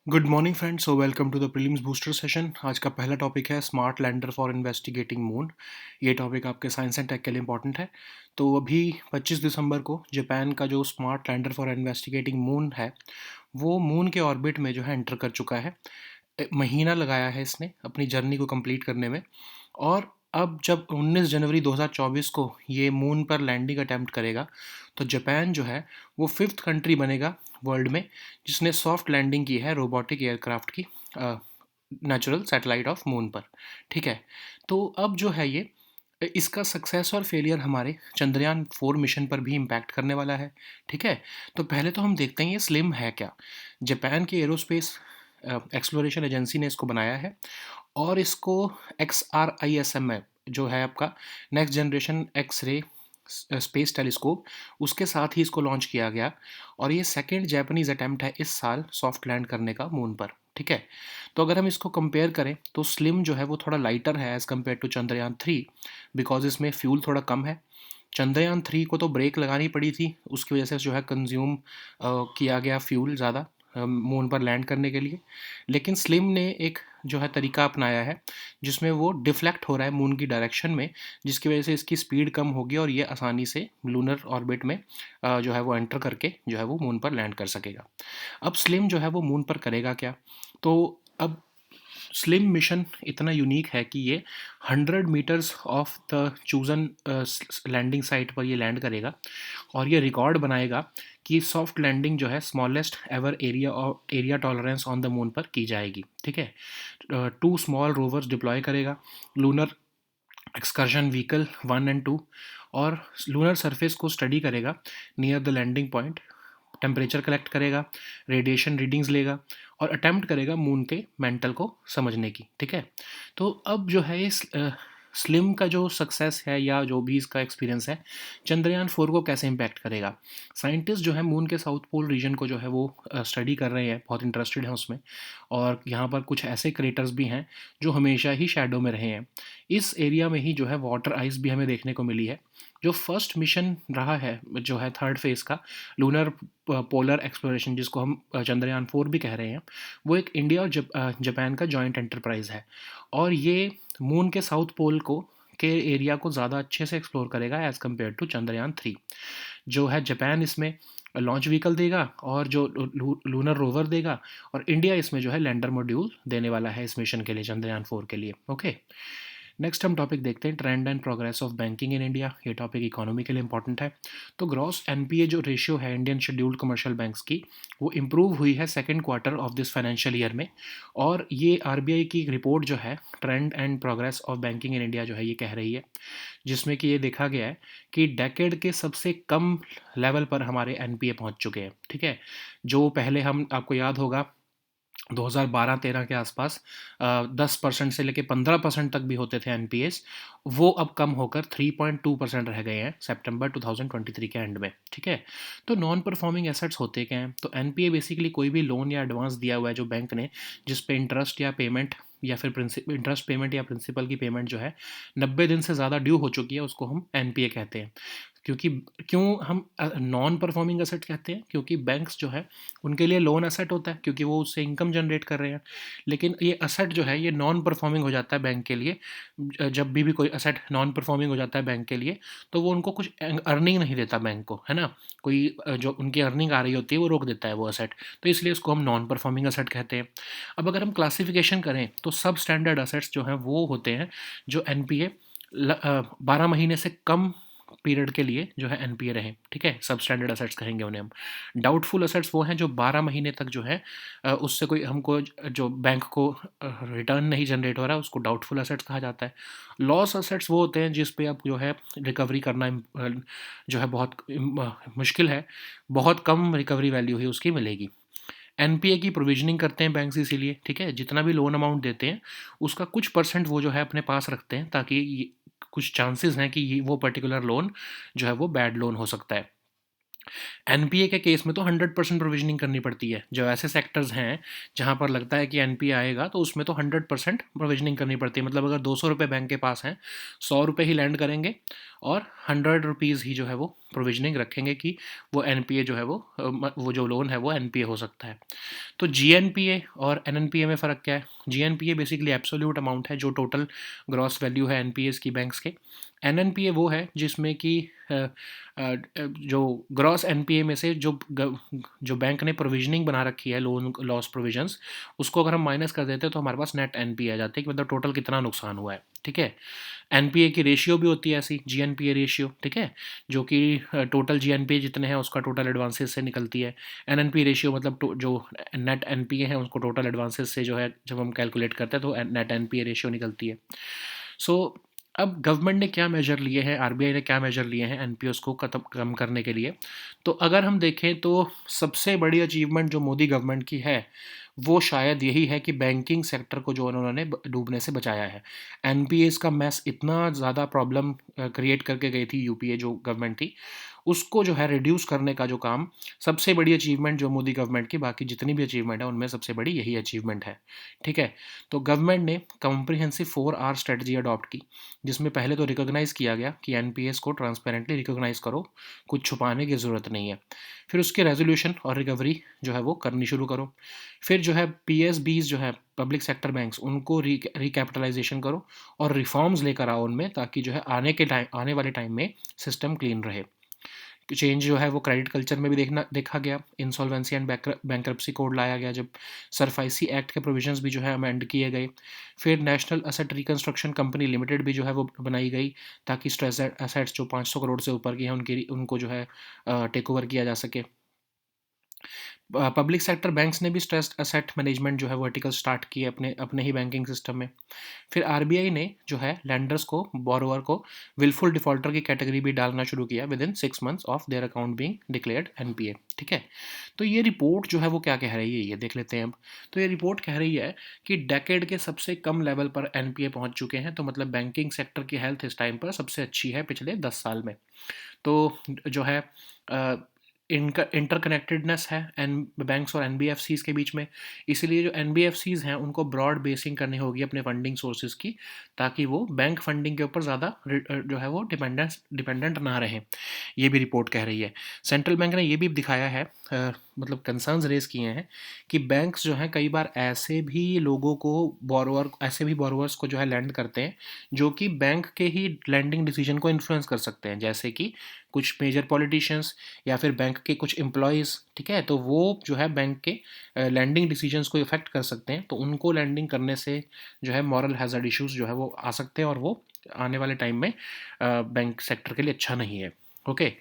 Good morning friends, so welcome to the prelims booster session. आज का पहला topic है smart lander for investigating moon. ये topic आपके साइंस एंड टेक के लिए इंपॉर्टेंट है। तो अभी 25 दिसंबर को जापान का जो smart lander for investigating moon है वो मून के ऑर्बिट में जो है एंटर कर चुका है। महीना लगाया है इसने अपनी जर्नी को कंप्लीट करने में। और अब जब 19 जनवरी 2024 को ये मून पर लैंडिंग अटैम्प्ट करेगा तो जापान जो है वो फिफ्थ कंट्री बनेगा वर्ल्ड में जिसने सॉफ्ट लैंडिंग की है रोबोटिक एयरक्राफ्ट की नेचुरल सैटेलाइट ऑफ मून पर। ठीक है। तो अब जो है ये इसका सक्सेस और फेलियर हमारे चंद्रयान 4 मिशन पर भी इम्पैक्ट करने वाला है। ठीक है। तो पहले तो हम देखते हैं ये स्लिम है क्या। जापान की एरोस्पेस एक्सप्लोरेशन एजेंसी ने इसको बनाया है और इसको XRISM है जो है आपका next generation X ray space telescope, उसके साथ ही इसको लॉन्च किया गया। और ये सेकेंड जापानीज अटेम्प्ट है इस साल सॉफ्ट लैंड करने का मून पर। ठीक है। तो अगर हम इसको कंपेयर करें तो स्लिम जो है वो थोड़ा लाइटर है as compared to Chandrayaan 3, because इसमें फ्यूल थोड़ा कम है। चंद्रयान 3 को तो ब्रेक लगानी पड़ी थी, उसकी वजह से जो है कंज्यूम किया गया फ्यूल ज़्यादा मून पर लैंड करने के लिए। लेकिन स्लिम ने एक जो है तरीका अपनाया है जिसमें वो डिफ्लेक्ट हो रहा है मून की डायरेक्शन में, जिसकी वजह से इसकी स्पीड कम होगी और ये आसानी से लूनर ऑर्बिट में जो है वो एंटर करके जो है वो मून पर लैंड कर सकेगा। अब स्लिम जो है वो मून पर करेगा क्या। तो अब स्लिम मिशन इतना यूनिक है कि ये 100 metres of the chosen landing site पर ये लैंड करेगा और ये रिकॉर्ड बनाएगा कि सॉफ्ट लैंडिंग जो है smallest ever area tolerance on the moon पर की जाएगी। ठीक है। 2 स्मॉल रोवर्स डिप्लॉय करेगा, लूनर एक्सकर्शन व्हीकल 1 एंड 2, और लूनर सरफेस को स्टडी करेगा near the landing point, temperature collect करेगा, रेडिएशन रीडिंग्स लेगा और अटेम्प्ट करेगा मून के मेंटल को समझने की। ठीक है। तो अब जो है इस स्लिम का जो सक्सेस है या जो भी इसका एक्सपीरियंस है चंद्रयान 4 को कैसे इम्पैक्ट करेगा। साइंटिस्ट जो है मून के साउथ पोल रीजन को जो है वो स्टडी कर रहे हैं, बहुत इंटरेस्टेड हैं उसमें। और यहाँ पर कुछ ऐसे क्रेटर्स भी हैं जो हमेशा ही शैडो में रहे हैं। इस एरिया में ही जो है वाटर आइस भी हमें देखने को मिली है। जो फर्स्ट मिशन रहा है जो है थर्ड फेज़ का लूनर पोलर एक्सप्लोरेशन, जिसको हम चंद्रयान 4 भी कह रहे हैं, वो एक इंडिया और जापान का जॉइंट एंटरप्राइज है। और ये मून के साउथ पोल को के एरिया को ज़्यादा अच्छे से एक्सप्लोर करेगा एज़ कम्पेयर टू चंद्रयान 3। जो है जापान इसमें लॉन्च व्हीकल देगा और जो लूनर रोवर देगा, और इंडिया इसमें जो है लैंडर मॉड्यूल देने वाला है इस मिशन के लिए चंद्रयान 4 के लिए। ओके। नेक्स्ट हम टॉपिक देखते हैं trend and progress of banking in India. ये टॉपिक इकोनॉमी के लिए इंपॉर्टेंट है। तो ग्रॉस एनपीए जो रेशियो है इंडियन शेड्यूल्ड कमर्शियल बैंक्स की, वो इम्प्रूव हुई है second quarter of this financial year में। और ये आरबीआई की रिपोर्ट जो है trend and progress of banking in India जो है ये कह रही है, जिसमें कि ये देखा गया है कि डेकेड के सबसे कम लेवल पर हमारे एनपीए पहुंच चुके हैं। ठीक है। जो पहले हम आपको याद होगा 2012-13 के आसपास 10% से लेके 15% तक भी होते थे एनपीएस, वो अब कम होकर 3.2% रह गए हैं सितंबर 2023 के एंड में। ठीक है। तो नॉन परफॉर्मिंग एसेट्स होते क्या हैं। तो एनपीए बेसिकली कोई भी लोन या एडवांस दिया हुआ है जो बैंक ने, जिस पे इंटरेस्ट या पेमेंट या फिर इंटरेस्ट पेमेंट या प्रिंसिपल की पेमेंट जो है 90 दिन से ज़्यादा ड्यू हो चुकी है, उसको हम एनपीए कहते हैं। क्योंकि क्यों हम नॉन परफॉर्मिंग एसेट कहते हैं, क्योंकि बैंक्स जो है उनके लिए लोन एसेट होता है क्योंकि वो उससे इनकम जनरेट कर रहे हैं। लेकिन ये एसेट जो है ये नॉन परफॉर्मिंग हो जाता है बैंक के लिए। जब भी कोई एसेट नॉन परफॉर्मिंग हो जाता है बैंक के लिए, तो वो उनको कुछ अर्निंग नहीं देता बैंक को, है ना। कोई जो उनकी अर्निंग आ रही होती है वो रोक देता है वो एसेट। तो इसलिए उसको हम नॉन परफॉर्मिंग एसेट कहते हैं। अब अगर हम क्लासिफिकेशन करें तो सब स्टैंडर्ड एसेट्स जो हैं वो होते हैं जो एनपीए 12 महीने से कम पीरियड के लिए जो है एनपीए रहे। ठीक है। सब स्टैंडर्ड असेट्स कहेंगे उन्हें हम। डाउटफुल असेट्स वो हैं जो 12 महीने तक जो है उससे कोई हमको जो बैंक को रिटर्न नहीं जनरेट हो रहा है, उसको डाउटफुल असेट्स कहा जाता है। लॉस असेट्स वो होते हैं जिस पे आप जो है रिकवरी करना जो है बहुत मुश्किल है, बहुत कम रिकवरी वैल्यू ही उसकी मिलेगी। एनपीए की प्रोविजनिंग करते हैं बैंक्स इसीलिए। ठीक है। जितना भी लोन अमाउंट देते हैं उसका कुछ परसेंट वो जो है अपने पास रखते हैं, ताकि कुछ चांसेस हैं कि वो पर्टिकुलर लोन जो है वो बैड लोन हो सकता है। एनपीए के केस में तो 100% प्रोविजनिंग करनी पड़ती है। जो ऐसे सेक्टर्स हैं जहाँ पर लगता है कि एनपीए आएगा तो उसमें तो 100% प्रोविजनिंग करनी पड़ती है। मतलब अगर 200 रुपये बैंक के पास हैं, 100 रुपये ही लैंड करेंगे और 100 रुपीज़ ही जो है वो प्रोविजनिंग रखेंगे कि वो एनपीए जो है वो जो लोन है वो एनपीए हो सकता है। तो जीएनपीए और एनएनपीए में फ़र्क क्या है? जीएनपीए बेसिकली एब्सोल्यूट अमाउंट है जो टोटल ग्रॉस वैल्यू है एनपीएस की बैंक्स के। एनएनपीए वो है जिसमें कि जो ग्रॉस एनपीए में से जो बैंक ने प्रोविजनिंग बना रखी है लोन लॉस प्रोविजंस, उसको अगर हम माइनस कर देते हैं तो हमारे पास नेट एनपीए आ जाती है कि मतलब टोटल कितना नुकसान हुआ है। ठीक है, एनपीए की रेशियो भी होती है ऐसी, जीएनपीए रेशियो, ठीक है, जो कि टोटल जीएनपीए जितने हैं उसका टोटल एडवांसेस से निकलती है। एनएनपी रेशियो मतलब जो नेट एनपीए है उसको टोटल एडवांसेस से जो है जब हम कैलकुलेट करते हैं तो नेट एनपीए रेशियो निकलती है। सो अब गवर्नमेंट ने क्या मेजर लिए हैं, आरबीआई ने क्या मेजर लिए हैं एनपीएस को कम करने के लिए? तो अगर हम देखें तो सबसे बड़ी अचीवमेंट जो मोदी गवर्नमेंट की है वो शायद यही है कि बैंकिंग सेक्टर को जो उन्होंने डूबने से बचाया है। एनपीएस का मैस इतना ज़्यादा प्रॉब्लम क्रिएट करके गई थी यूपीए जो गवर्नमेंट थी, उसको जो है रिड्यूस करने का जो काम, सबसे बड़ी अचीवमेंट जो मोदी गवर्नमेंट की, बाकी जितनी भी अचीवमेंट है उनमें सबसे बड़ी यही अचीवमेंट है। ठीक है, तो गवर्नमेंट ने कॉम्प्रिहेंसिव 4R स्ट्रेटजी अडॉप्ट की, जिसमें पहले तो रिकॉग्नाइज़ किया गया कि एनपीएस को ट्रांसपेरेंटली रिकॉग्नाइज़ करो, कुछ छुपाने की ज़रूरत नहीं है। फिर उसके रेजोल्यूशन और रिकवरी जो है वो करनी शुरू करो। फिर जो है पीएसबीज जो है पब्लिक सेक्टर बैंक्स, उनको रिकैपिटलाइजेशन करो और रिफॉर्म्स लेकर आओ उनमें, ताकि जो है आने वाले टाइम में सिस्टम क्लीन रहे। चेंज जो है वो क्रेडिट कल्चर में भी देखा गया। इंसॉल्वेंसी एंड बैंक्रप्सी कोड लाया गया जब, सरफाइसी एक्ट के प्रोविजंस भी जो है अमेंड किए गए। फिर national asset reconstruction company limited भी जो है वो बनाई गई, ताकि स्ट्रेस एसेट्स जो 500 करोड़ से ऊपर की हैं उनको जो है टेक ओवर किया जा सके। पब्लिक सेक्टर बैंक्स ने भी स्ट्रेस्ड एसेट मैनेजमेंट जो है वर्टिकल स्टार्ट किए अपने अपने ही बैंकिंग सिस्टम में। फिर आरबीआई ने जो है लेंडर्स को, बोरोवर को विलफुल डिफॉल्टर की कैटेगरी भी डालना शुरू किया with in 6 months of their account being declared NPA. ठीक है, तो ये रिपोर्ट जो है वो क्या कह रही है ये देख लेते हैं अब। तो ये रिपोर्ट कह रही है कि डेकेड के सबसे कम लेवल पर एनपीए पहुंच चुके हैं, तो मतलब बैंकिंग सेक्टर की हेल्थ इस टाइम पर सबसे अच्छी है पिछले 10 साल में। तो जो है इनका इंटरकनेक्टेडनेस है एन बैंक्स और एनबीएफसीज के बीच में, इसीलिए जो एनबीएफसीज हैं उनको ब्रॉड बेसिंग करनी होगी अपने फंडिंग सोर्सेज की, ताकि वो बैंक फंडिंग के ऊपर ज़्यादा जो है वो डिपेंडेंट ना रहें। ये भी रिपोर्ट कह रही है। सेंट्रल बैंक ने ये भी दिखाया है, मतलब कंसर्न्स रेज किए हैं कि बैंक्स जो हैं कई बार ऐसे भी बोरोवर्स को जो है लैंड करते हैं जो कि बैंक के ही लैंडिंग डिसीजन को इन्फ्लुएंस कर सकते हैं, जैसे कि कुछ मेजर पॉलिटिशियंस या फिर बैंक के कुछ एम्प्लॉयज़। ठीक है, तो वो जो है बैंक के लैंडिंग डिसीजंस को इफ़ेक्ट कर सकते हैं, तो उनको लैंडिंग करने से जो है मॉरल हैज़र्ड इश्यूज़ जो है वो आ सकते हैं, और वो आने वाले टाइम में बैंक सेक्टर के लिए अच्छा नहीं है। ओके,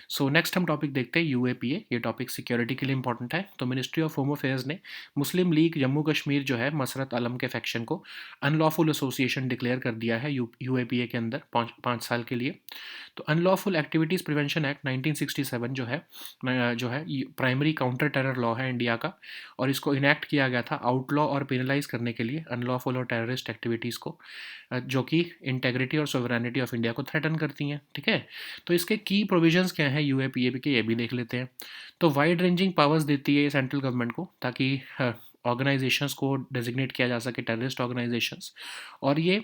सो नेक्स्ट हम टॉपिक देखते हैं यूएपीए। ये टॉपिक सिक्योरिटी के लिए इंपॉर्टेंट है। तो मिनिस्ट्री ऑफ होम अफेयर्स ने मुस्लिम लीग जम्मू कश्मीर जो है मसरत आलम के फैक्शन को अनलॉफुल एसोसिएशन डिक्लेयर कर दिया है यूएपीए के अंदर 5 साल के लिए। तो अनलॉफुल एक्टिविटीज़ प्रिवेंशन एक्ट 1967 जो है प्राइमरी काउंटर टेरर लॉ है इंडिया का, और इसको इनेक्ट किया गया था आउटलॉ और पेनलाइज करने के लिए अनलॉफुल और टेररिस्ट एक्टिविटीज़ को, जो कि इंटेग्रिटी और सोवरेनिटी ऑफ इंडिया को थ्रेटन करती हैं। ठीक है, तो इसके की प्रोविजंस क्या हैं यूएपीए के, ये भी देख लेते हैं। तो वाइड रेंजिंग पावर्स देती है ये सेंट्रल गवर्नमेंट को, ताकि ऑर्गेनाइजेशंस को डेजिग्नेट किया जा सके टेररिस्ट ऑर्गेनाइजेशंस, और ये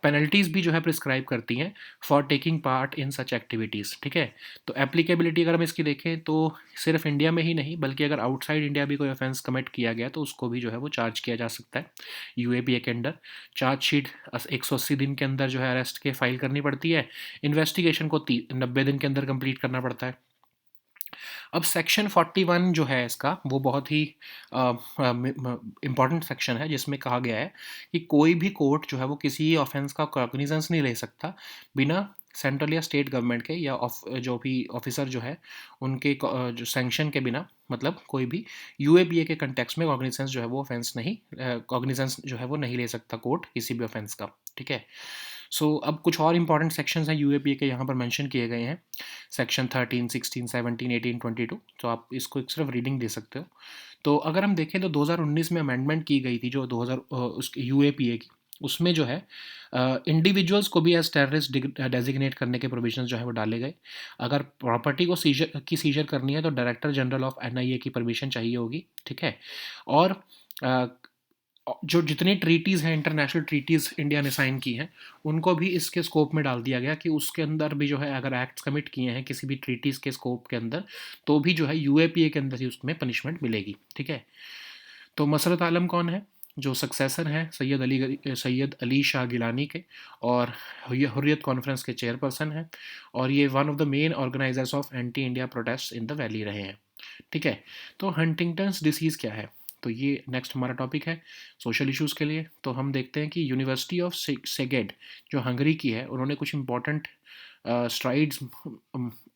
पेनल्टीज़ भी जो है प्रिस्क्राइब करती हैं for taking part in such activities. ठीक है, तो एप्लीकेबिलिटी अगर हम इसकी देखें तो सिर्फ इंडिया में ही नहीं, बल्कि अगर आउटसाइड इंडिया भी कोई ऑफेंस कमिट किया गया तो उसको भी जो है वो चार्ज किया जा सकता है यूएपीए के अंडर। चार्जशीट 180 दिन के अंदर जो है अरेस्ट के फाइल करनी पड़ती है, इन्वेस्टिगेशन को 90 दिन के अंदर कंप्लीट करना पड़ता है। अब सेक्शन 41 जो है इसका, वो बहुत ही इम्पॉर्टेंट सेक्शन है, जिसमें कहा गया है कि कोई भी कोर्ट जो है वो किसी ऑफेंस का कॉग्निजेंस नहीं ले सकता बिना सेंट्रल या स्टेट गवर्नमेंट के या जो भी ऑफिसर जो है उनके जो सैंक्शन के बिना, मतलब कोई भी यूएपीए के कंटेक्स्ट में कॉग्निजेंस जो है वो ऑफेंस नहीं कॉग्निजेंस जो है वो नहीं ले सकता कोर्ट किसी भी ऑफेंस का। ठीक है, सो अब कुछ और इंपॉर्टेंट सेक्शंस हैं यूएपीए के यहाँ पर मेंशन किए गए हैं, सेक्शन 13, 16, 17, 18, 22। तो आप इसको एक सिर्फ रीडिंग दे सकते हो। तो अगर हम देखें तो 2019 में अमेंडमेंट की गई थी जो 2000 उसके यूएपीए की, उसमें जो है इंडिविजुअल्स को भी एज टेररिस्ट डेजिग्नेट करने के प्रोविजंस जो है वो डाले गए। अगर प्रॉपर्टी को सीजर करनी है तो डायरेक्टर जनरल ऑफ एनआईए की परमिशन चाहिए होगी। ठीक है, और जो जितनी ट्रीटीज़ हैं, इंटरनेशनल ट्रीटीज़ इंडिया ने साइन की हैं, उनको भी इसके स्कोप में डाल दिया गया कि उसके अंदर भी जो है अगर एक्ट्स कमिट किए हैं किसी भी ट्रीटीज़ के स्कोप के अंदर, तो भी जो है यूएपीए के अंदर ही उसमें पनिशमेंट मिलेगी, ठीक है। तो मसरत आलम कौन है? जो सक्सेसर हैं सैयद अली शाह गिलानी के, और ये हुर्रियत कॉन्फ्रेंस के चेयरपर्सन हैं, और ये one of the main organisers of anti India protest in the valley रहे हैं, ठीक है। तो हंटिंगटन्स डिसीज़ क्या है? तो ये नेक्स्ट हमारा टॉपिक है सोशल इश्यूज़ के लिए। तो हम देखते हैं कि यूनिवर्सिटी ऑफ सेगेड जो हंगरी की है, उन्होंने कुछ इंपॉर्टेंट स्ट्राइड्स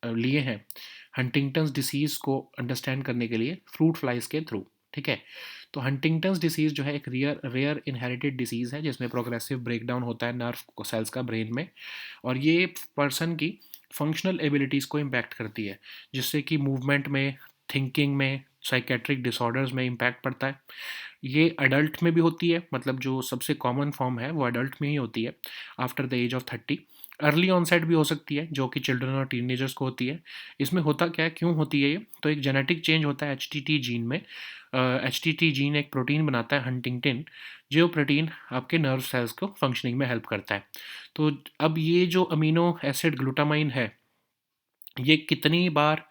लिए हैं हंटिंगटन्स डिसीज़ को अंडरस्टैंड करने के लिए फ्रूट फ्लाइज के थ्रू, ठीक है। तो हंटिंगटन्स डिसीज़ जो है एक रेयर इनहेरिटेड डिसीज़ है जिसमें प्रोग्रेसिव ब्रेकडाउन होता है नर्व सेल्स का ब्रेन में, और ये पर्सन की फंक्शनल एबिलिटीज़ को इम्पैक्ट करती है, जिससे कि मूवमेंट में, थिंकिंग में, साइकेट्रिक डिसऑर्डर्स में इम्पैक्ट पड़ता है। ये अडल्ट में भी होती है, मतलब जो सबसे कॉमन फॉर्म है वो अडल्ट में ही होती है after the age of 30। Early onset भी हो सकती है जो कि चिल्ड्रन और टीनेजर्स को होती है। इसमें होता क्या है, क्यों होती है ये? तो एक जेनेटिक चेंज होता है एच जीन में। एच जीन एक प्रोटीन बनाता है हंटिंगटिन, जो प्रोटीन आपके नर्व सेल्स को फंक्शनिंग में हेल्प करता है। तो अब ये जो अमीनो एसिड ग्लूटामाइन है, ये कितनी बार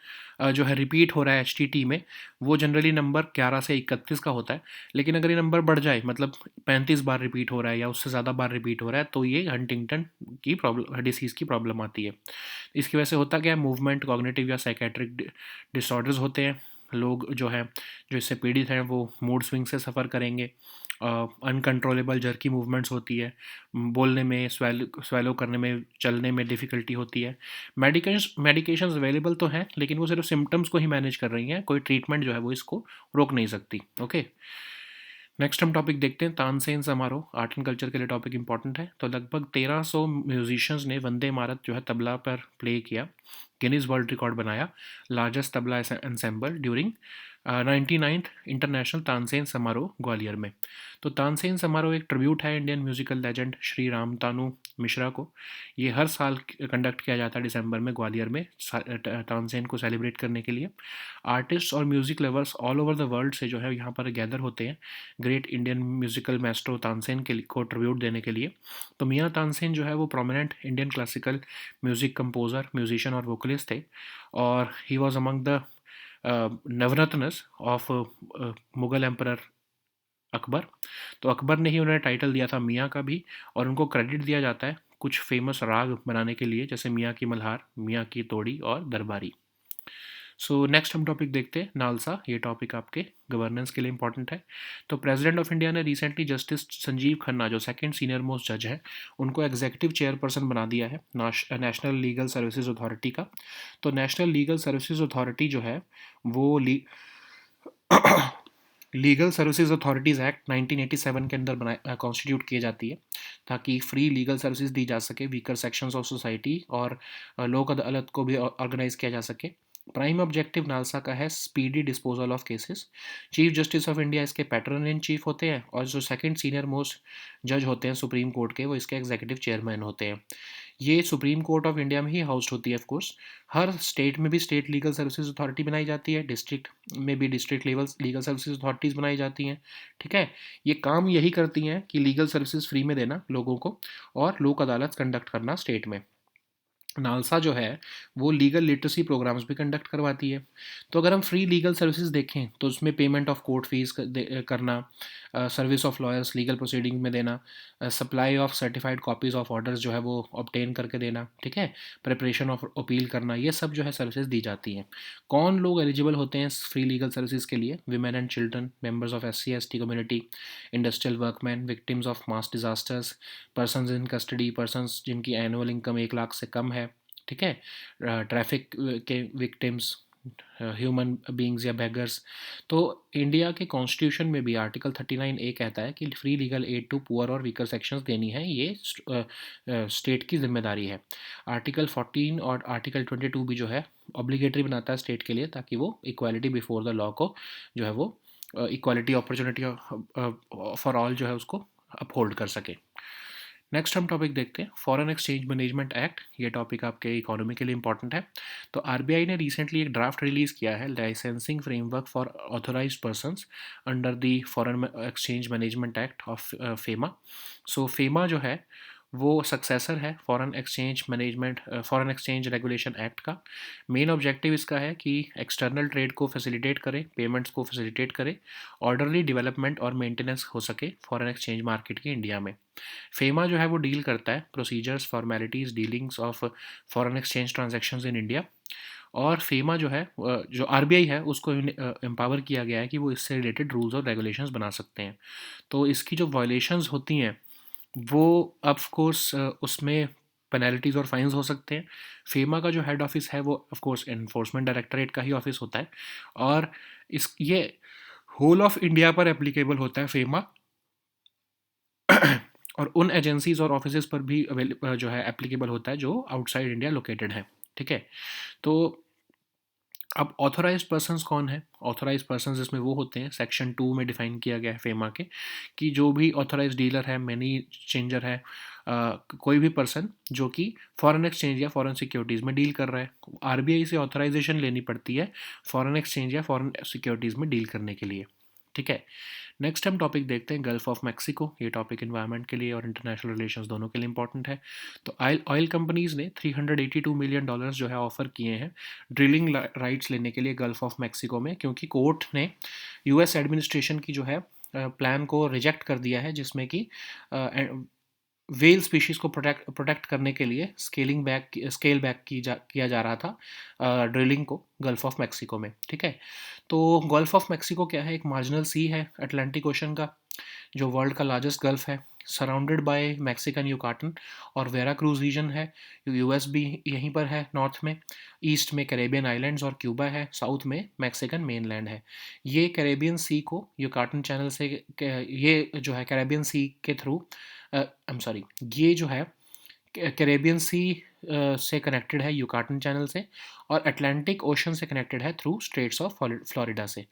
जो है रिपीट हो रहा है एच में, वो जनरली नंबर 11 से 31 का होता है। लेकिन अगर ये नंबर बढ़ जाए, मतलब 35 बार रिपीट हो रहा है या उससे ज़्यादा बार रिपीट हो रहा है, तो ये हंटिंगटन की प्रॉब्लम, डिसीज़ की प्रॉब्लम आती है। इसकी वजह से होता क्या है, मूवमेंट, कॉग्निटिव या साइकेट्रिक डिसऑर्डर्स होते हैं। लोग जो है, जो इससे पीड़ित हैं, वो मूड स्विंग से सफ़र करेंगे। अनकंट्रोलेबल जर्की मूवमेंट्स होती है, बोलने में, स्वेलो करने में, चलने में डिफ़िकल्टी होती है। मेडिकेशंस अवेलेबल तो हैं, लेकिन वो सिर्फ सिम्टम्स को ही मैनेज कर रही हैं, कोई ट्रीटमेंट जो है वो इसको रोक नहीं सकती, ओके। नेक्स्ट हम टॉपिक देखते हैं तानसेन समारोह। आर्ट एंड कल्चर के लिए टॉपिक इंपॉर्टेंट है। तो लगभग 1300 म्यूजिशियंस ने वंदे भारत जो है तबला पर प्ले किया, गिनीज वर्ल्ड रिकॉर्ड बनाया, largest tabla ensemble during 99th international Tansen Samaroh Gwalior में। तो तानसेन समारोह एक ट्रिब्यूट है Indian musical legend Shri Ram Tanu Mishra को। ये हर साल कंडक्ट किया जाता है दिसंबर में ग्वालियर में तानसेन को सेलिब्रेट करने के लिए। आर्टिस्ट और music lovers all over the world से जो है यहाँ पर गैदर होते हैं great Indian musical Maestro Tansen को ट्रिब्यूट देने के लिए। तो मियाँ तानसेन जो है वो prominent Indian classical music composer, musician और वोकलिस्ट थे, और he was among the navratnas of Mughal emperor Akbar. तो अकबर ने ही उन्हें टाइटल दिया था मियाँ का भी, और उनको क्रेडिट दिया जाता है कुछ फेमस राग बनाने के लिए, जैसे मियाँ की मल्हार, मियाँ की तोड़ी और दरबारी। सो नेक्स्ट हम टॉपिक देखते हैं नालसा। ये टॉपिक आपके गवर्नेंस के लिए इंपॉर्टेंट है। तो प्रेसिडेंट ऑफ इंडिया ने रिसेंटली जस्टिस संजीव खन्ना, जो सेकंड सीनियर मोस्ट जज हैं, उनको एग्जीक्यूटिव चेयरपर्सन बना दिया है नेशनल लीगल सर्विसेज अथॉरिटी का। तो नेशनल लीगल सर्विसेज अथॉरिटी जो है वो लीगल सर्विसेज अथॉरिटीज़ एक्ट 1987 के अंदर बनाए कॉन्स्टिट्यूट की जाती है, ताकि फ्री लीगल सर्विसेज दी जा सके वीकर सेक्शंस ऑफ सोसाइटी, और लोक अदालत को भी ऑर्गेनाइज किया जा सके। प्राइम ऑब्जेक्टिव नालसा का है speedy disposal of cases. Chief justice of India इसके पैटर्न इन चीफ होते हैं, और जो सेकंड सीनियर मोस्ट जज होते हैं सुप्रीम कोर्ट के, वो इसके एग्जीक्यूटिव चेयरमैन होते हैं। ये सुप्रीम कोर्ट ऑफ इंडिया में ही हाउस्ड होती है ऑफ कोर्स। हर स्टेट में भी स्टेट लीगल सर्विसेज अथॉरिटी बनाई जाती है, डिस्ट्रिक्ट में भी district level legal services authorities बनाई जाती हैं, ठीक है। ये काम यही करती हैं कि लीगल सर्विसेज फ्री में देना लोगों को, और लोक अदालत कंडक्ट करना स्टेट में। नालसा जो है वो लीगल लिटरेसी प्रोग्राम्स भी कंडक्ट करवाती है। तो अगर हम फ्री लीगल सर्विसेज देखें तो उसमें पेमेंट ऑफ कोर्ट फीस करना, service of lawyers legal proceeding में देना, supply of certified copies of orders जो है वो ऑब्टेन करके देना, ठीक है, प्रिपरेशन ऑफ अपील करना, ये सब जो है सर्विसेज दी जाती हैं। कौन लोग एलिजिबल होते हैं फ्री लीगल सर्विसेज के लिए? Women and children, members of SC ST community, industrial workman, victims of mass disasters, persons in custody, persons जिनकी एनुअल इनकम 1 लाख से कम है, ठीक है, ट्रैफिक के विक्टिम्स, ह्यूमन बींग्स या बेगर्स। तो इंडिया के कॉन्स्टिट्यूशन में भी आर्टिकल 39A कहता है कि free legal aid to poor और वीकर सेक्शंस देनी है, ये स्टेट की जिम्मेदारी है। आर्टिकल 14 और आर्टिकल 22 भी जो है ऑब्लिगेटरी बनाता है स्टेट के लिए, ताकि वो इक्वालिटी बिफोर द लॉ को जो है वो इक्वालिटी अपॉर्चुनिटी फॉर ऑल जो है उसको अपहोल्ड कर सके। नेक्स्ट हम टॉपिक देखते हैं फॉरेन एक्सचेंज मैनेजमेंट एक्ट। ये टॉपिक आपके इकोनॉमी के लिए इंपॉर्टेंट है। तो आरबीआई ने रिसेंटली एक ड्राफ्ट रिलीज़ किया है, licensing framework for authorised persons under the foreign exchange management act of FEMA. So FEMA जो है वो सक्सेसर है फॉरेन एक्सचेंज रेगुलेशन एक्ट का। मेन ऑब्जेक्टिव इसका है कि एक्सटर्नल ट्रेड को फैसिलिटेट करे, पेमेंट्स को फैसिलिटेट करे, ऑर्डरली डेवलपमेंट और मेंटेनेंस हो सके फॉरेन एक्सचेंज मार्केट की इंडिया में। फेमा जो है वो डील करता है procedures, formalities, dealings of foreign exchange transactions in India. और फेमा जो है जो आरबीआई है उसको एम्पावर किया गया है कि वो इससे रिलेटेड रूल्स और रेगुलेशंस बना सकते हैं। तो इसकी जो वायलेशंस होती हैं वो ऑफ कोर्स उसमें पेनल्टीज़ और फाइन्स हो सकते हैं। फेमा का जो हेड ऑफिस है वो ऑफ कोर्स एनफोर्समेंट डायरेक्टरेट का ही ऑफिस होता है। और इस ये होल ऑफ इंडिया पर एप्लीकेबल होता है फेमा। और उन एजेंसीज और ऑफिसेज पर भी जो है एप्लीकेबल होता है जो आउटसाइड इंडिया लोकेटेड है। ठीक है। तो अब ऑथोराइज्ड पर्सन्स कौन है? ऑथोराइज्ड पर्सन्स इसमें वो होते हैं, सेक्शन 2 में डिफाइन किया गया है फेमा के, कि जो भी ऑथोराइज्ड डीलर है, मनी चेंजर है, कोई भी पर्सन जो कि फॉरेन एक्सचेंज या फॉरेन सिक्योरिटीज़ में डील कर रहा है, आरबीआई से ऑथोराइजेशन लेनी पड़ती है फॉरेन एक्सचेंज या फॉरेन सिक्योरिटीज़ में डील करने के लिए। ठीक है। नेक्स्ट हम टॉपिक देखते हैं गल्फ ऑफ मैक्सिको। ये टॉपिक इन्वायरमेंट के लिए और इंटरनेशनल रिलेशंस दोनों के लिए इंपॉर्टेंट है। तो ऑयल कंपनीज ने $382 मिलियन जो है ऑफर किए हैं ड्रिलिंग राइट्स लेने के लिए गल्फ ऑफ मैक्सिको में, क्योंकि कोर्ट ने यूएस एडमिनिस्ट्रेशन की जो है प्लान को रिजेक्ट कर दिया है, जिसमें कि वेल स्पीशीज़ को प्रोटेक्ट करने के लिए स्केल बैक किया जा रहा था ड्रिलिंग को गल्फ ऑफ मैक्सिको में। ठीक है। तो गल्फ ऑफ मैक्सिको क्या है? एक मार्जिनल सी है अटलांटिक ओशन का, जो वर्ल्ड का लार्जेस्ट गल्फ है, सराउंडेड बाय मैक्सिकन यूकाटन और वेरा क्रूज रीजन है। यूएस भी यहीं पर है नॉर्थ में, ईस्ट में कैरेबियन आइलैंड्स और क्यूबा है, साउथ में मैक्सिकन मेनलैंड है। ये कैरेबियन सी को यूकाटन चैनल से ये जो है कैरेबियन सी के थ्रू आई एम सॉरी ये जो है कैरेबियन सी से कनेक्टेड है यूकाटन चैनल से, और अटलांटिक ओशन से कनेक्टेड है थ्रू स्ट्रेट्स ऑफ फ्लोरिडा से।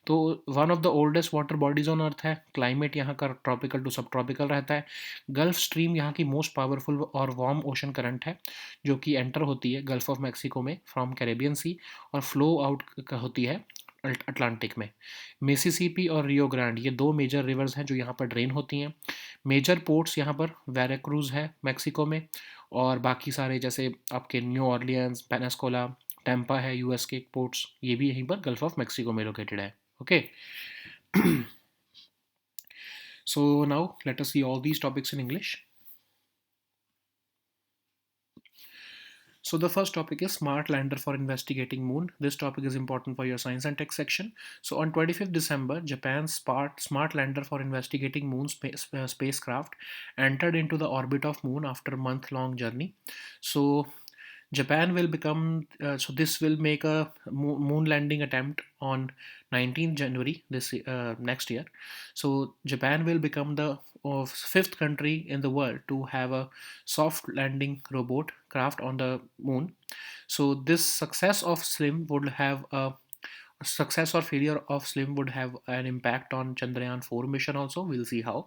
तो one of the oldest water bodies on earth है। क्लाइमेट यहाँ का ट्रॉपिकल टू सब ट्रॉपिकल रहता है। गल्फ स्ट्रीम यहाँ की मोस्ट पावरफुल और वार्म ओशन करंट है, जो कि एंटर होती है गल्फ ऑफ मैक्सिको में फ्रॉम कैरेबियन सी और फ्लो आउट होती है अटलांटिक में। मिसिसिपी और रियो ग्रांड ये दो मेजर रिवर्स हैं जो यहाँ पर ड्रेन होती हैं। मेजर पोर्ट्स यहाँ पर वेराक्रूज है मैक्सिको में, और बाकी सारे जैसे आपके न्यू ऑर्लियंस, पेनास्कोला, टैम्पा है यूएस के पोर्ट्स, ये भी यहीं पर गल्फ ऑफ मैक्सिको में लोकेटेड है। Okay. So now let us see all these topics in English. So the first topic is Smart Lander for Investigating Moon. This topic is important for your science and tech section. So on 25th December, Japan's Smart Lander for Investigating Moon spacecraft entered into the orbit of Moon after a month-long journey. So Japan will become, so this will make a moon landing attempt on 19th January this next year. So Japan will become the fifth country in the world to have a soft landing robot craft on the moon. So this success or failure of SLIM would have an impact on Chandrayaan 4 mission also. We'll see how.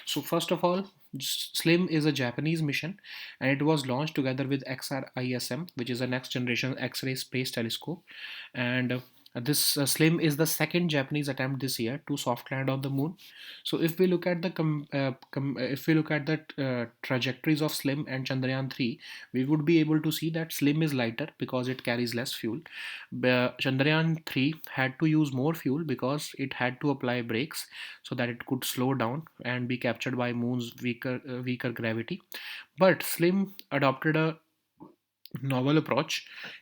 So first of all, SLIM is a Japanese mission, and it was launched together with XRISM, which is a next generation X-ray space telescope. And this SLIM is the second Japanese attempt this year to soft land on the moon. So if we look at the trajectories of SLIM and Chandrayaan 3, we would be able to see that SLIM is lighter because it carries less fuel. Chandrayaan 3 had to use more fuel because it had to apply brakes so that it could slow down and be captured by moon's weaker gravity. But SLIM adopted a novel approach.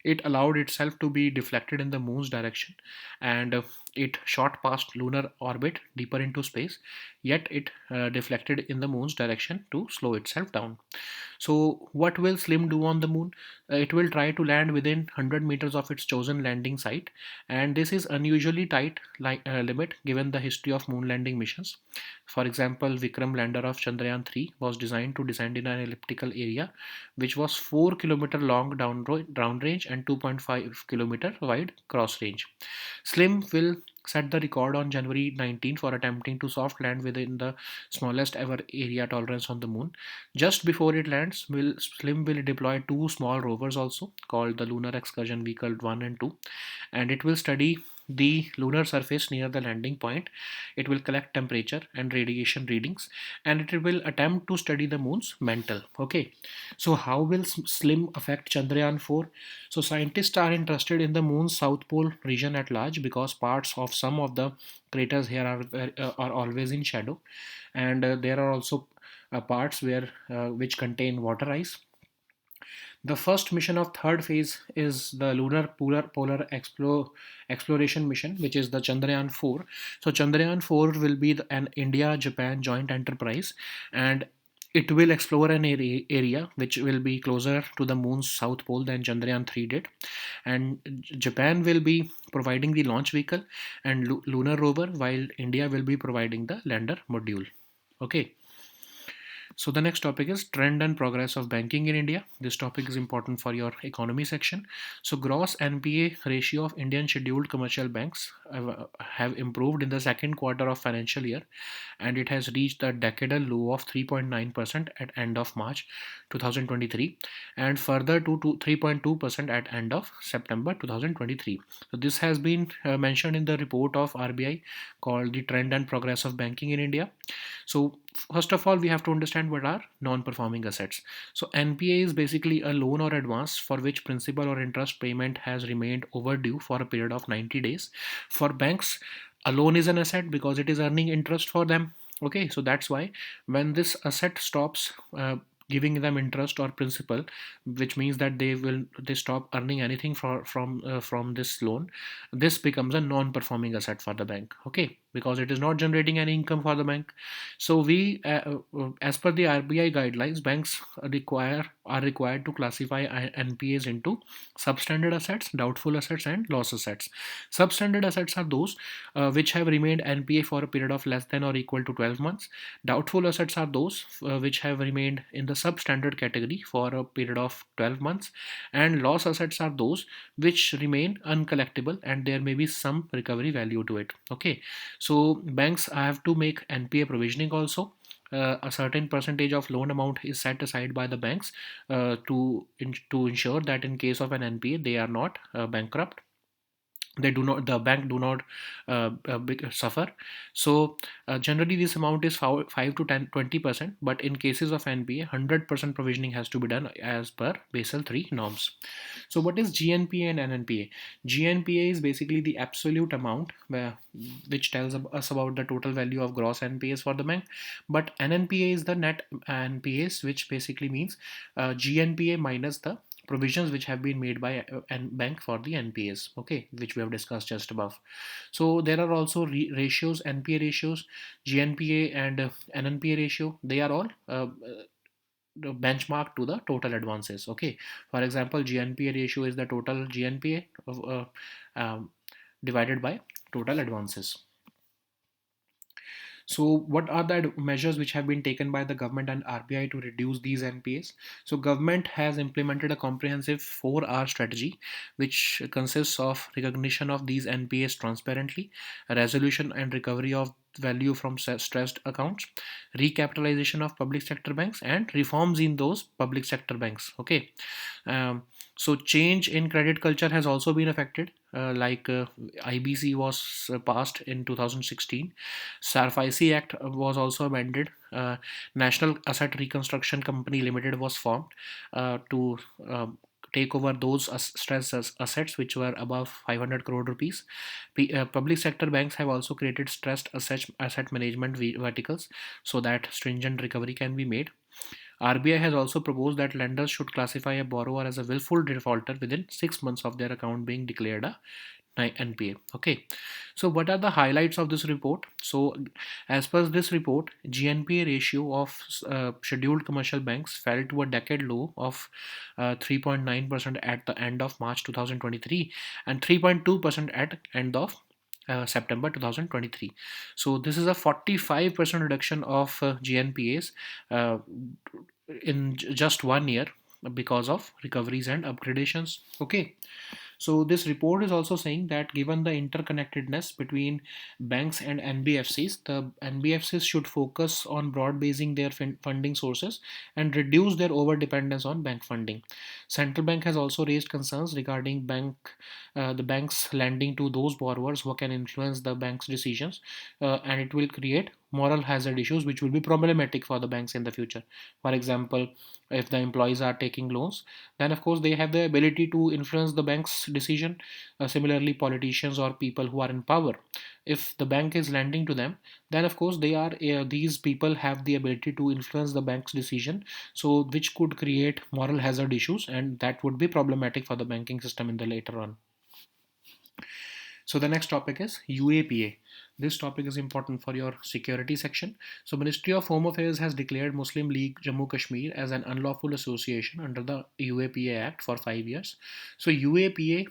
It allowed itself to be deflected in the moon's direction, and it shot past lunar orbit deeper into space, yet it deflected in the moon's direction to slow itself down. So what will SLIM do on the moon? It will try to land within 100 meters of its chosen landing site, and this is unusually tight limit given the history of moon landing missions. For example, Vikram lander of Chandrayaan 3 was designed to descend in an elliptical area which was 4 kilometer long down range and 2.5 kilometer wide cross range. SLIM will set the record on January 19 for attempting to soft land within the smallest ever area tolerance on the moon. Just before it lands, Slim will deploy two small rovers also called the Lunar Excursion Vehicle 1 and 2, and it will study the lunar surface near the landing point. It will collect temperature and radiation readings, and it will attempt to study the moon's mantle. Okay, so how will Slim affect Chandrayaan 4? So scientists are interested in the moon's south pole region at large because parts of some of the craters here are always in shadow, and there are also parts where which contain water ice. The first mission of third phase is the Lunar Polar Exploration Mission, which is the Chandrayaan 4. So Chandrayaan 4 will be an India-Japan joint enterprise, and it will explore an area which will be closer to the moon's south pole than Chandrayaan 3 did. And Japan will be providing the launch vehicle and lunar rover, while India will be providing the lander module. Okay. So the next topic is trend and progress of banking in India. This topic is important for your economy section. So gross NPA ratio of Indian scheduled commercial banks have improved in the second quarter of financial year, and it has reached a decadal low of 3.9% at end of March 2023, and further to 3.2% at end of September 2023. So this has been mentioned in the report of RBI called the trend and progress of banking in India. So first of all, we have to understand what are non-performing assets. So NPA is basically a loan or advance for which principal or interest payment has remained overdue for a period of 90 days. For banks, a loan is an asset because it is earning interest for them. Okay, so that's why when this asset stops giving them interest or principal, which means that they stop earning anything from this loan, this becomes a non-performing asset for the bank. Okay, because it is not generating any income for the bank. So we as per the RBI guidelines, banks are required to classify NPAs into substandard assets, doubtful assets, and loss assets. Substandard assets are those which have remained NPA for a period of less than or equal to 12 months. Doubtful assets are those which have remained in the substandard category for a period of 12 months, and loss assets are those which remain uncollectible and there may be some recovery value to it. Okay, so banks have to make NPA provisioning also. A certain percentage of loan amount is set aside by the banks to ensure that in case of an NPA they are not bankrupt, the bank do not suffer. So generally this amount is 5 to 20%, but in cases of NPA 100% provisioning has to be done as per Basel 3 norms. So what is GNPA and NNPA? GNPA is basically the absolute amount which tells us about the total value of gross NPAs for the bank, but NNPA is the net NPAs, which basically means GNPA minus the provisions which have been made by a bank for the NPAs, okay, which we have discussed just above. So there are also ratios, NPA ratios, GNPA and NNPA ratio. They are all benchmark to the total advances. Okay, for example, GNPA ratio is the total GNPA divided by total advances. So what are the measures which have been taken by the government and RBI to reduce these NPAs? So government has implemented a comprehensive 4R strategy, which consists of recognition of these NPAs transparently, resolution and recovery of value from stressed accounts, recapitalization of public sector banks, and reforms in those public sector banks. Okay, so change in credit culture has also been affected. IBC was passed in 2016. SARFAISI Act was also amended. National Asset Reconstruction Company Limited was formed to take over those stressed assets which were above 500 crore rupees. Public sector banks have also created stressed asset management verticals so that stringent recovery can be made. RBI has also proposed that lenders should classify a borrower as a willful defaulter within 6 months of their account being declared a NPA. Okay, so what are the highlights of this report? So as per this report, GNPA ratio of scheduled commercial banks fell to a decade low of 3.9% at the end of March 2023 and 3.2% at end of September 2023. So this is a 45% reduction of GNPAs in just 1 year because of recoveries and upgradations. Okay, So this report is also saying that given the interconnectedness between banks and NBFCs, the NBFCs should focus on broad basing their funding sources and reduce their over dependence on bank funding. Central bank has also raised concerns regarding the banks lending to those borrowers who can influence the bank's decisions, and it will create moral hazard issues which will be problematic for the banks in the future. For example, if the employees are taking loans, then of course they have the ability to influence the bank's decision. Similarly, politicians or people who are in power, if the bank is lending to them, then of course these people have the ability to influence the bank's decision, so which could create moral hazard issues, and that would be problematic for the banking system in the later on. So the next topic is UAPA. This topic is important for your security section. So Ministry of Home Affairs has declared Muslim League Jammu Kashmir as an unlawful association under the UAPA Act for 5 years. So UAPA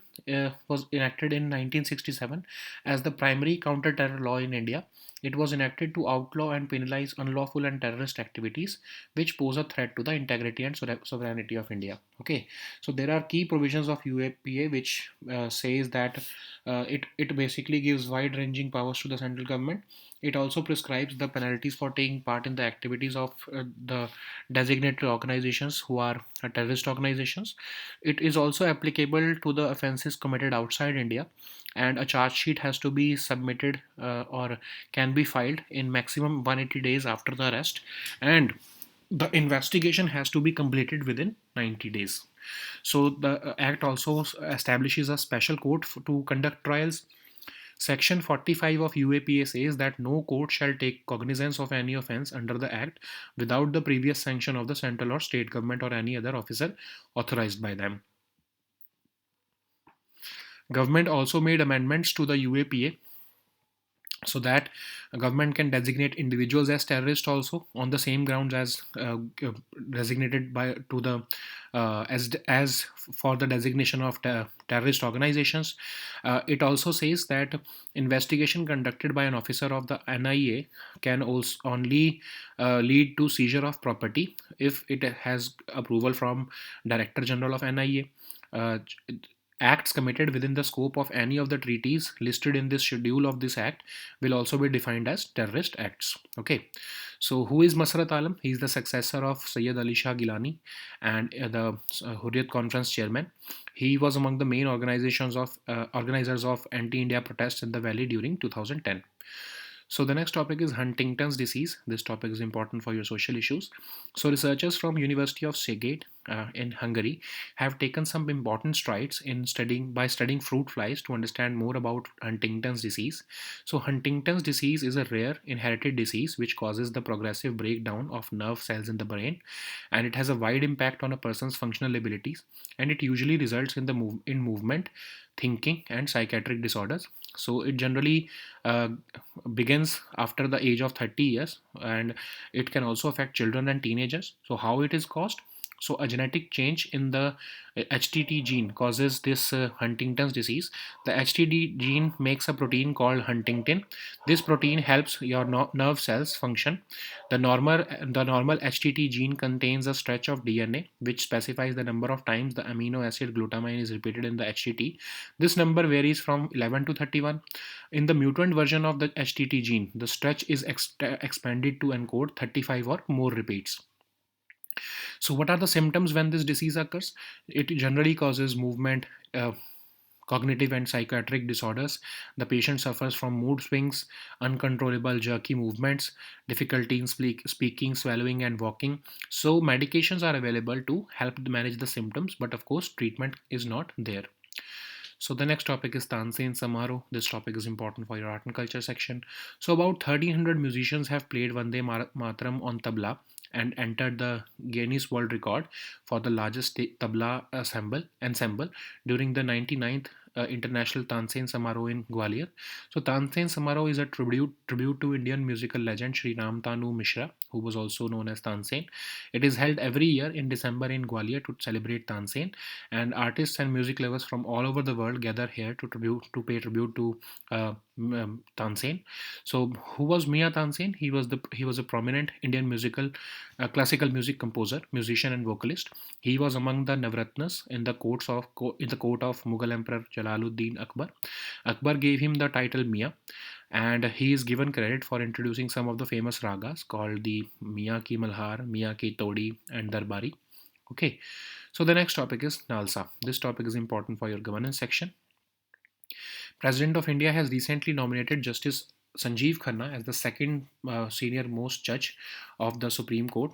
was enacted in 1967 as the primary counter-terror law in India. It was enacted to outlaw and penalize unlawful and terrorist activities which pose a threat to the integrity and sovereignty of India. Okay, so there are key provisions of UAPA which says that it basically gives wide-ranging powers to the central government. It also prescribes the penalties for taking part in the activities of the designated organizations who are terrorist organizations. It is also applicable to the offenses committed outside India, and a charge sheet has to be submitted or can be filed in maximum 180 days after the arrest, and the investigation has to be completed within 90 days. So the act also establishes a special court to conduct trials. Section 45 of UAPA says that no court shall take cognizance of any offence under the act without the previous sanction of the central or state government or any other officer authorized by them. Government also made amendments to the UAPA so that a government can designate individuals as terrorists also on the same grounds as designated by to the as for the designation of terrorist organizations. It also says that investigation conducted by an officer of the NIA can also only lead to seizure of property if it has approval from Director General of NIA. Uh, Acts committed within the scope of any of the treaties listed in this schedule of this act will also be defined as terrorist acts. Okay, so who is Masrat Alam? He is the successor of Sayyid Ali Shah Gilani and the Hurriyat Conference chairman. He was among the main organizers of anti-India protests in the valley during 2010. So the next topic is Huntington's disease. This topic is important for your social issues. So researchers from University of Szeged in Hungary have taken some important strides in studying fruit flies to understand more about Huntington's disease. So Huntington's disease is a rare inherited disease which causes the progressive breakdown of nerve cells in the brain, and it has a wide impact on a person's functional abilities, and it usually results in in movement, thinking, and psychiatric disorders. So it generally begins after the age of 30 years, and it can also affect children and teenagers. So how it is caused? So a genetic change in the HTT gene causes this Huntington's disease. The HTT gene makes a protein called huntingtin. This protein helps your nerve cells function. The normal HTT gene contains a stretch of DNA which specifies the number of times the amino acid glutamine is repeated in the HTT. This number varies from 11 to 31. In the mutant version of the HTT gene, the stretch is expanded to encode 35 or more repeats. So, what are the symptoms when this disease occurs? It generally causes movement, cognitive and psychiatric disorders. The patient suffers from mood swings, uncontrollable jerky movements, difficulty in speaking, swallowing, and walking. So, medications are available to help manage the symptoms, but of course, treatment is not there. So the next topic is Tansen Samaro. This topic is important for your art and culture section. So about 1300 musicians have played Vande Mataram on tabla and entered the Guinness World Record for the largest tabla ensemble during the 99th International Tansen Samaro in Gwalior. So Tansen Samaro is a tribute to Indian musical legend Sri Ram Tanu Mishra, who was also known as Tansen. It is held every year in December in Gwalior to celebrate Tansen, and artists and music lovers from all over the world gather here to pay tribute to Tansen. So who was Mia Tansen? He was a prominent Indian classical music composer, musician, and vocalist. He was among the Navratnas in the court of Mughal Emperor Jalaluddin Akbar. Akbar gave him the title Mia, and he is given credit for introducing some of the famous ragas called the Mia Ki Malhar, Mia Ki Todi, and Darbari. Okay, so the next topic is Nalsa. This topic is important for your governance section. President of India has recently nominated Justice Sanjeev Khanna as the second senior most judge of the Supreme Court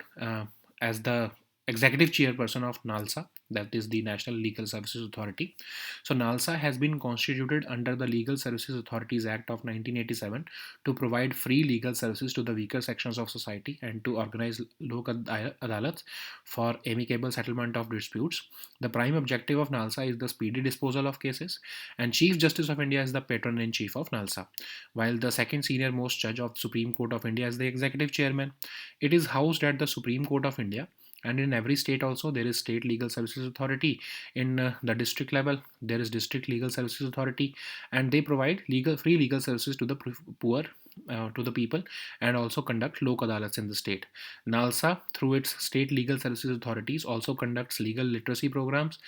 as the executive chairperson of NALSA, that is the National Legal Services Authority. So NALSA has been constituted under the Legal Services Authorities Act of 1987 to provide free legal services to the weaker sections of society and to organize lok adalats for amicable settlement of disputes. The prime objective of NALSA is the speedy disposal of cases, and Chief Justice of India is the patron in chief of NALSA, while the second senior most judge of the Supreme Court of India is the executive chairman. It is housed at the Supreme Court of India, and in every state also there is state legal services authority. In the district level there is district legal services authority, and they provide free legal services to the poor, to the people, and also conduct lok adalats in the state. NALSA, through its state legal services authorities, also conducts legal literacy programs.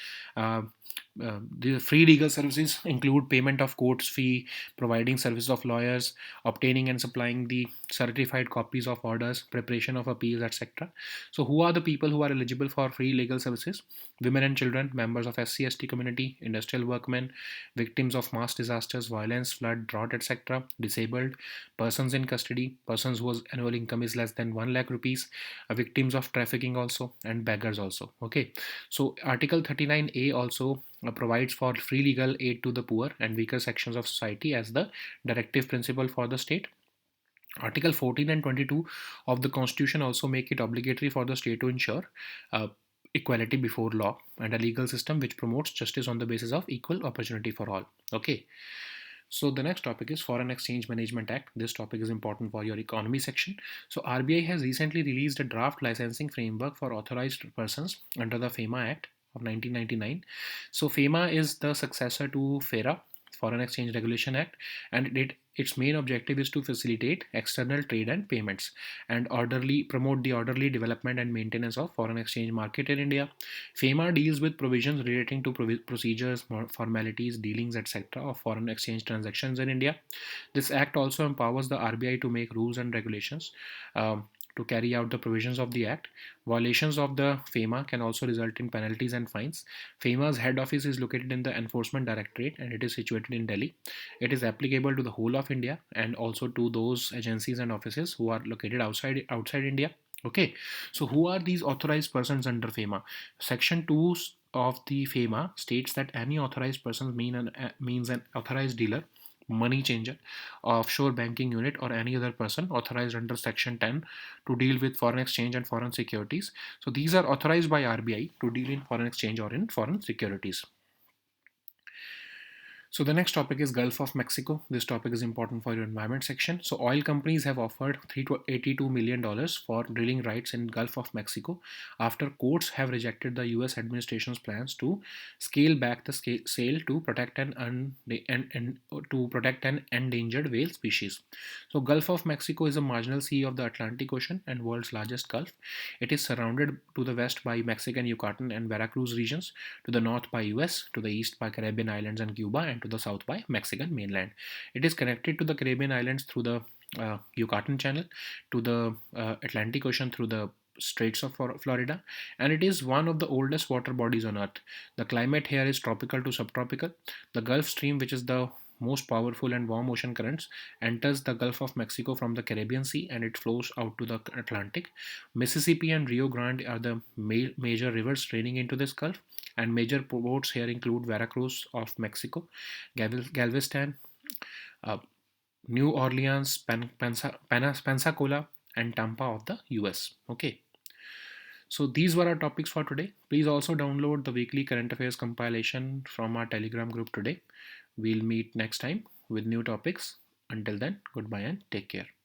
uh, the free legal services include payment of courts fee, providing services of lawyers, obtaining and supplying the certified copies of orders, preparation of appeals, etc. So who are the people who are eligible for free legal services? Women and children, members of SC/ST community, industrial workmen, victims of mass disasters, violence, flood, drought, etc., disabled, persons in custody, persons whose annual income is less than 1 lakh rupees, victims of trafficking also, and beggars also. Okay, so Article 39A also provides for free legal aid to the poor and weaker sections of society as the directive principle for the state. Article 14 and 22 of the Constitution also make it obligatory for the state to ensure equality before law and a legal system which promotes justice on the basis of equal opportunity for all. Okay. So the next topic is Foreign Exchange Management Act. This topic is important for your economy section. So RBI has recently released a draft licensing framework for authorized persons under the FEMA Act of 1999. So FEMA is the successor to FERA, Foreign Exchange Regulation Act, and its main objective is to facilitate external trade and payments and promote the orderly development and maintenance of foreign exchange market in India. FEMA deals with provisions relating to procedures, formalities, dealings, etc. of foreign exchange transactions in India. This act also empowers the RBI to make rules and regulations to carry out the provisions of the act. Violations of the FEMA can also result in penalties and fines. FEMA's head office is located in the Enforcement Directorate and it is situated in Delhi. It is applicable to the whole of India and also to those agencies and offices who are located outside India. Okay, so who are these authorized persons under FEMA? Section 2 of the FEMA states that any authorized person means an authorized dealer, money changer, offshore banking unit, or any other person authorized under Section 10 to deal with foreign exchange and foreign securities. So these are authorized by RBI to deal in foreign exchange or in foreign securities. So the next topic is Gulf of Mexico. This topic is important for your environment section. So oil companies have offered $382 million for drilling rights in Gulf of Mexico after courts have rejected the US administration's plans to scale back the sale to protect an endangered whale species. So Gulf of Mexico is a marginal sea of the Atlantic Ocean and world's largest gulf. It is surrounded to the west by Mexican Yucatan and Veracruz regions, to the north by US, to the east by Caribbean islands and Cuba, and to the south by Mexican mainland. It is connected to the Caribbean islands through the Yucatan Channel, to the Atlantic Ocean through the Straits of Florida, and it is one of the oldest water bodies on Earth. The climate here is tropical to subtropical. The Gulf Stream, which is the most powerful and warm ocean currents, enters the Gulf of Mexico from the Caribbean Sea and it flows out to the Atlantic. Mississippi and Rio Grande are the major rivers draining into this Gulf, and major ports here include Veracruz of Mexico, Galveston, uh, New Orleans, Pensacola, and Tampa of the US. Okay. So these were our topics for today. Please also download the weekly current affairs compilation from our Telegram group today. We'll meet next time with new topics. Until then, goodbye and take care.